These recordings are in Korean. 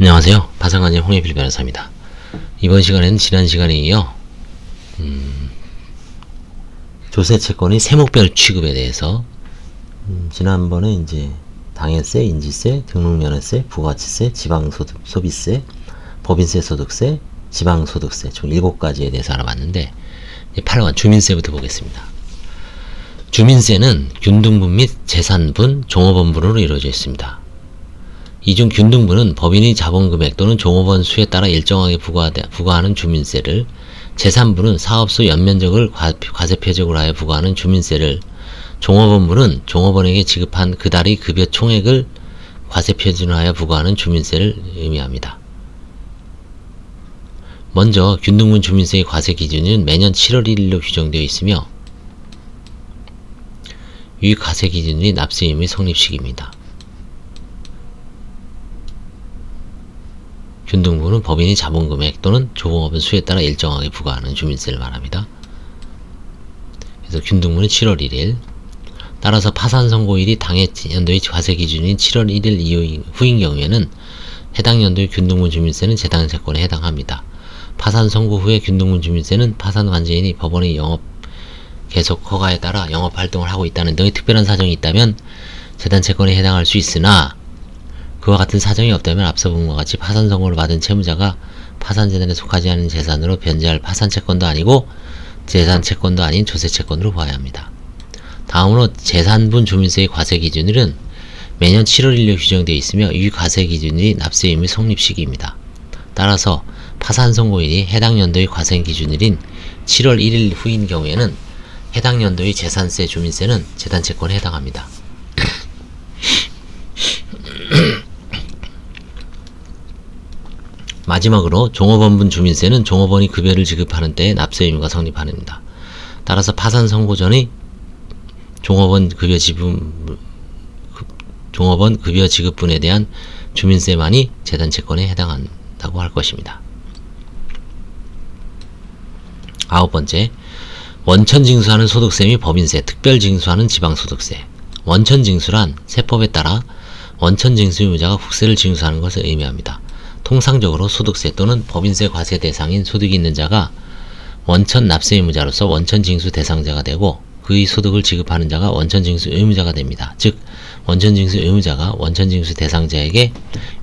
안녕하세요. 파산관계 홍예필 변호사입니다. 이번 시간에는 지난 시간에 이어 조세채권의 세목별 취급에 대해서 지난번에 이제 당해세, 인지세, 등록면허세, 부가가치세, 지방소비세, 법인세, 소득세, 지방소득세 총 7가지에 대해서 알아봤는데 8번 주민세부터 보겠습니다. 주민세는 균등분 및 재산분, 종업원분으로 이루어져 있습니다. 이중 균등분은 법인의 자본금액 또는 종업원 수에 따라 일정하게 부과하는 주민세를, 재산분은 사업소 연면적을 과세표적으로 하여 부과하는 주민세를, 종업원분은 종업원에게 지급한 그달의 급여 총액을 과세표준으로 하여 부과하는 주민세를 의미합니다. 먼저 균등분 주민세의 과세 기준은 매년 7월 1일로 규정되어 있으며 이 과세 기준이 납세 의무의 성립시기입니다. 균등분은 법인이 자본금액 또는 종업원 수에 따라 일정하게 부과하는 주민세를 말합니다. 그래서 균등분은 7월 1일. 따라서 파산 선고일이 당해 연도의 과세 기준인 7월 1일 후인 경우에는 해당 연도의 균등분 주민세는 재단채권에 해당합니다. 파산 선고 후에 균등분 주민세는 파산 관제인이 법원의 영업 계속 허가에 따라 영업 활동을 하고 있다는 등의 특별한 사정이 있다면 재단채권에 해당할 수 있으나 그와 같은 사정이 없다면 앞서 본 것과 같이 파산 선고를 받은 채무자가 파산재단에 속하지 않은 재산으로 변제할 파산채권도 아니고 재산채권도 아닌 조세채권으로 봐야 합니다. 다음으로 재산분 주민세의 과세 기준일은 매년 7월 1일로 규정되어 있으며 이 과세 기준일이 납세 의무 성립 시기입니다. 따라서 파산 선고일이 해당 연도의 과세 기준일인 7월 1일 후인 경우에는 해당 연도의 재산세 주민세는 재단채권에 해당합니다. 마지막으로 종업원분 주민세는 종업원이 급여를 지급하는 때에 납세 의무가 성립합니다. 따라서 파산 선고 전의 종업원 급여 지급분에 대한 주민세만이 재단채권에 해당한다고 할 것입니다. 9번째, 원천징수하는 소득세 및 법인세, 특별징수하는 지방소득세. 원천징수란 세법에 따라 원천징수 의무자가 국세를 징수하는 것을 의미합니다. 통상적으로 소득세 또는 법인세 과세 대상인 소득이 있는 자가 원천 납세 의무자로서 원천징수 대상자가 되고 그의 소득을 지급하는 자가 원천징수 의무자가 됩니다. 즉 원천징수 의무자가 원천징수 대상자에게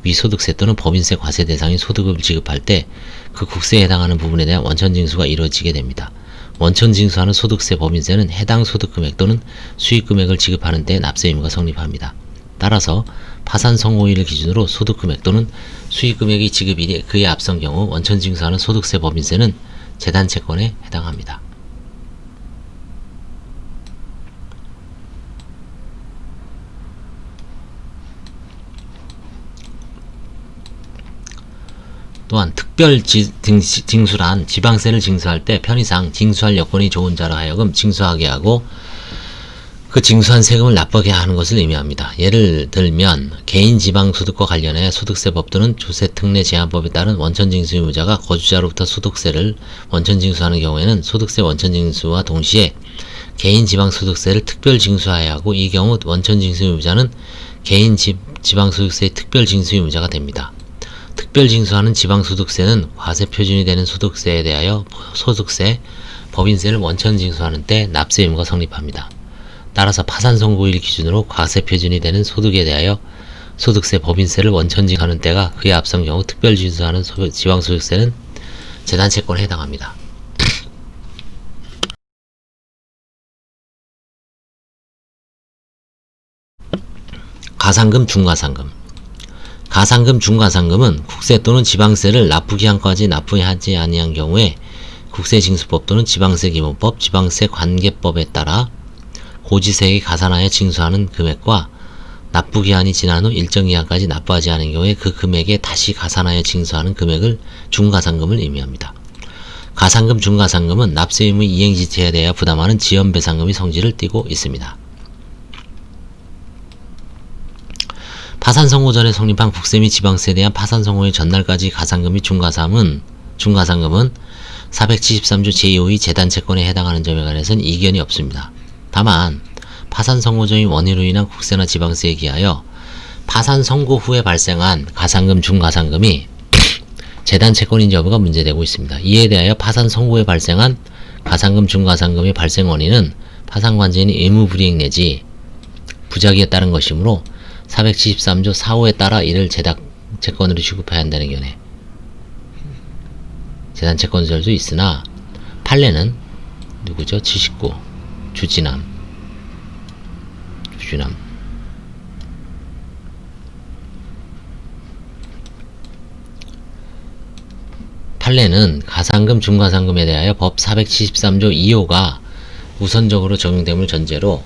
위소득세 또는 법인세 과세 대상인 소득을 지급할 때 그 국세에 해당하는 부분에 대한 원천징수가 이루어지게 됩니다. 원천징수하는 소득세, 법인세는 해당 소득금액 또는 수익금액을 지급하는 때 납세 의무가 성립합니다. 따라서 파산 선고일을 기준으로 소득금액 또는 수익금액의 지급일이 그에 앞선 경우 원천징수하는 소득세, 법인세는 재단채권에 해당합니다. 또한 특별징수란 지방세를 징수할 때 편의상 징수할 여건이 좋은 자로 하여금 징수하게 하고 그 징수한 세금을 납부하게 하는 것을 의미합니다. 예를 들면 개인 지방소득과 관련해 소득세법 또는 조세특례제한법에 따른 원천징수 의무자가 거주자로부터 소득세를 원천징수하는 경우에는 소득세 원천징수와 동시에 개인 지방소득세를 특별징수하여야 하고 이 경우 원천징수 의무자는 개인 지방소득세의 특별징수 의무자가 됩니다. 특별징수하는 지방소득세는 과세표준이 되는 소득세에 대하여 소득세, 법인세를 원천징수하는 때 납세 의무가 성립합니다. 따라서 파산 선고일 기준으로 과세표준이 되는 소득에 대하여 소득세, 법인세를 원천징수하는 때가 그에 앞선 경우 특별징수하는 지방소득세는 재단채권에 해당합니다. 가산금, 중가산금. 가산금, 중가산금은 국세 또는 지방세를 납부기한까지 납부하지 아니한 경우에 국세징수법 또는 지방세기본법, 지방세관계법에 따라 고지세액이 가산하여 징수하는 금액과 납부기한이 지난 후 일정 기한까지 납부하지 않은 경우에 그 금액에 다시 가산하여 징수하는 금액을 중가산금을 의미합니다. 가산금, 중가산금은 납세 의무 이행지체에 대하여 부담하는 지연배상금의 성질을 띠고 있습니다. 파산 선고 전에 성립한 국세 및 지방세에 대한 파산 선고의 전날까지 가산금 및 중가산금은 473조 제2호의 재단채권에 해당하는 점에 관해서는 이견이 없습니다. 다만 파산 선고 전의 원인으로 인한 국세나 지방세에 기하여 파산 선고 후에 발생한 가산금, 중가산금이 재단 채권인지 여부가 문제되고 있습니다. 이에 대하여 파산 선고에 발생한 가산금, 중가산금의 발생 원인은 파산관제인이 의무불이행 내지 부작위에 따른 것이므로 473조 4호에 따라 이를 재단 채권으로 취급해야 한다는 견해. 재단 채권설도 있으나 판례는 누구죠? 79 주진남 판례는 가산금, 중가산금에 대하여 법 473조 2호가 우선적으로 적용됨을 전제로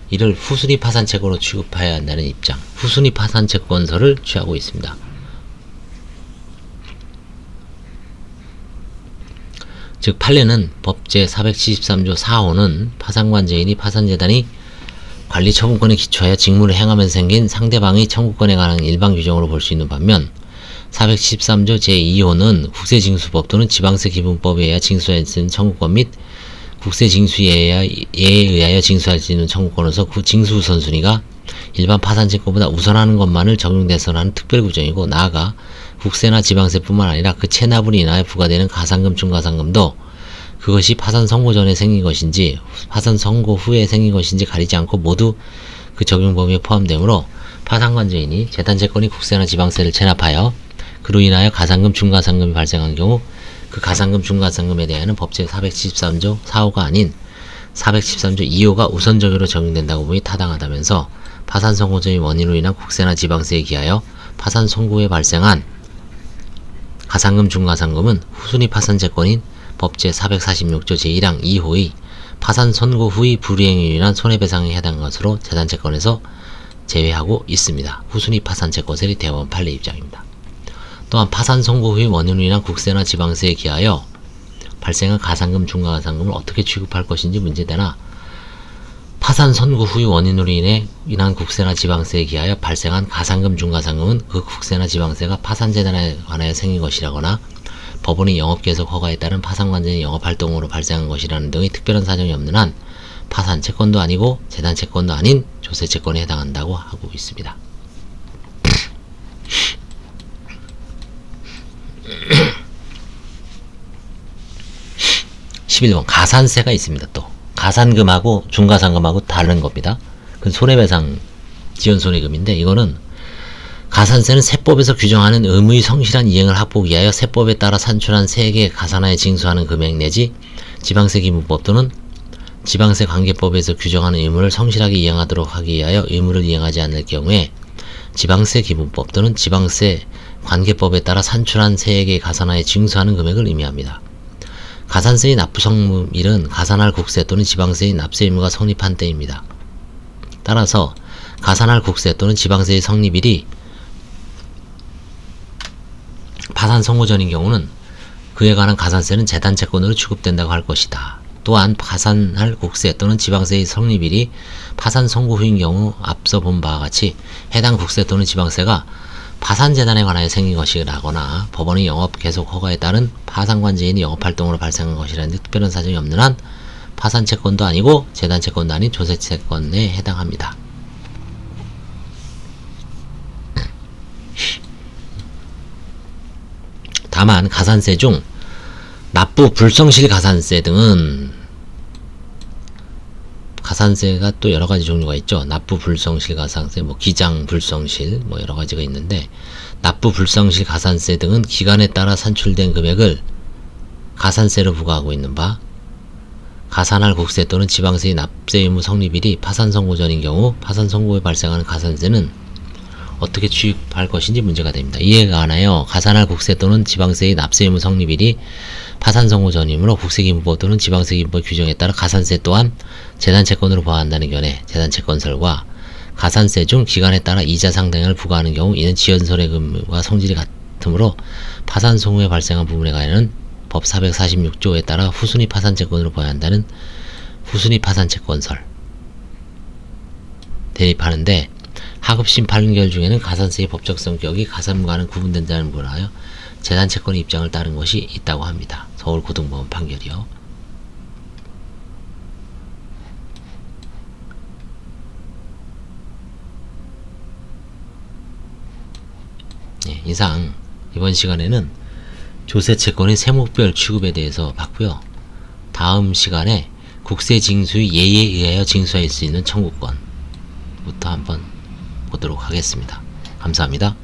이를 후순위 파산채권으로 취급해야 한다는 입장, 후순위 파산채권설을 취하고 있습니다. 즉 판례는 법 제473조 4호는 파산관제인이 파산재단이 관리처분권에 기초하여 직무를 행하면서 생긴 상대방의 청구권에 관한 일반 규정으로 볼 수 있는 반면 413조 제2호는 국세징수법 또는 지방세기분법에 의하여 징수할 수 있는 청구권 및 국세징수예에 의하여 징수할 수 있는 청구권으로서 그 징수 우선순위가 일반 파산채권보다 우선하는 것만을 적용돼서는 하는 특별구정이고, 나아가 국세나 지방세뿐만 아니라 그 체납으로 인하여 부과되는 가산금, 중가산금도 그것이 파산 선고 전에 생긴 것인지 파산 선고 후에 생긴 것인지 가리지 않고 모두 그 적용 범위에 포함되므로 파산관제인이 재단채권이 국세나 지방세를 체납하여 그로 인하여 가산금, 중가산금이 발생한 경우 그 가산금, 중가산금에 대하여는 법 제413조 4호가 아닌 413조 2호가 우선적으로 적용된다고 보니 타당하다면서 파산 선고전의 원인으로 인한 국세나 지방세에 기하여 파산 선고에 발생한 가산금, 중가산금은 후순위 파산채권인 법 제446조 제1항 2호의 파산 선고 후의 불이행으로 인한 손해배상에 해당하는 것으로 재단채권에서 제외하고 있습니다. 후순위 파산채권설이 대법원 판례 입장입니다. 또한 파산 선고 후의 원인으로 인한 국세나 지방세에 기하여 발생한 가산금, 중가산금을 어떻게 취급할 것인지 문제되나 파산 선고 후의 원인으로 인한 국세나 지방세에 기하여 발생한 가산금, 중가산금은 그 국세나 지방세가 파산재단에 관하여 생긴 것이라거나 법원의 영업계속 허가에 따른 파산관제의 영업활동으로 발생한 것이라는 등의 특별한 사정이 없는 한 파산채권도 아니고 재단채권도 아닌 조세채권에 해당한다고 하고 있습니다. 11번 가산세가 있습니다. 또 가산금하고 중가산금하고 다른 겁니다. 그 손해배상 지연손해금인데, 이거는 가산세는 세법에서 규정하는 의무의 성실한 이행을 확보하기 위하여 세법에 따라 산출한 세액에 가산하여 징수하는 금액 내지 지방세기분법 또는 지방세관계법에서 규정하는 의무를 성실하게 이행하도록 하기 위하여 의무를 이행하지 않을 경우에 지방세기분법 또는 지방세관계법에 따라 산출한 세액에 가산하여 징수하는 금액을 의미합니다. 가산세의 납부 성질은 가산할 국세 또는 지방세의 납세 의무가 성립한 때입니다. 따라서 가산할 국세 또는 지방세의 성립일이 파산 선고 전인 경우는 그에 관한 가산세는 재단채권으로 취급된다고 할 것이다. 또한 가산할 국세 또는 지방세의 성립일이 파산 선고 후인 경우 앞서 본 바와 같이 해당 국세 또는 지방세가 파산재단에 관하여 생긴 것이라거나 법원의 영업 계속 허가에 따른 파산관제인이 영업활동으로 발생한 것이라는 특별한 사정이 없는 한 파산채권도 아니고 재단채권도 아닌 조세채권에 해당합니다. 다만 가산세 중 납부 불성실 가산세 등은 가산세가 또 여러가지 종류가 있죠. 납부 불성실 가산세, 기장 불성실, 여러가지가 있는데, 납부 불성실 가산세 등은 기간에 따라 산출된 금액을 가산세로 부과하고 있는 바, 가산할 국세 또는 지방세의 납세 의무 성립일이 파산 선고 전인 경우 파산 선고에 발생하는 가산세는 어떻게 취급할 것인지 문제가 됩니다. 이에 관하여 가산할 국세 또는 지방세의 납세 의무 성립일이 파산 선고 전이므로 국세기분법 또는 지방세기분법 규정에 따라 가산세 또한 재단채권으로 보아한다는 견해, 재단채권설과 가산세 중 기간에 따라 이자 상당액을 부과하는 경우 이는 지연손해금과 성질이 같으므로 파산 선고에 발생한 부분에 관하여는 법 446조에 따라 후순위 파산채권으로 보아야 한다는 후순위 파산채권설 대립하는데, 하급심 판결 중에는 가산세의 법적 성격이 가산과는 구분된다는 부분을 하여 재단채권의 입장을 따른 것이 있다고 합니다. 서울고등법원 판결이요. 예, 이상 이번 시간에는 조세채권의 세목별 취급에 대해서 봤고요. 다음 시간에 국세징수의 예의에 의하여 징수할 수 있는 청구권부터 한번 보도록 하겠습니다. 감사합니다.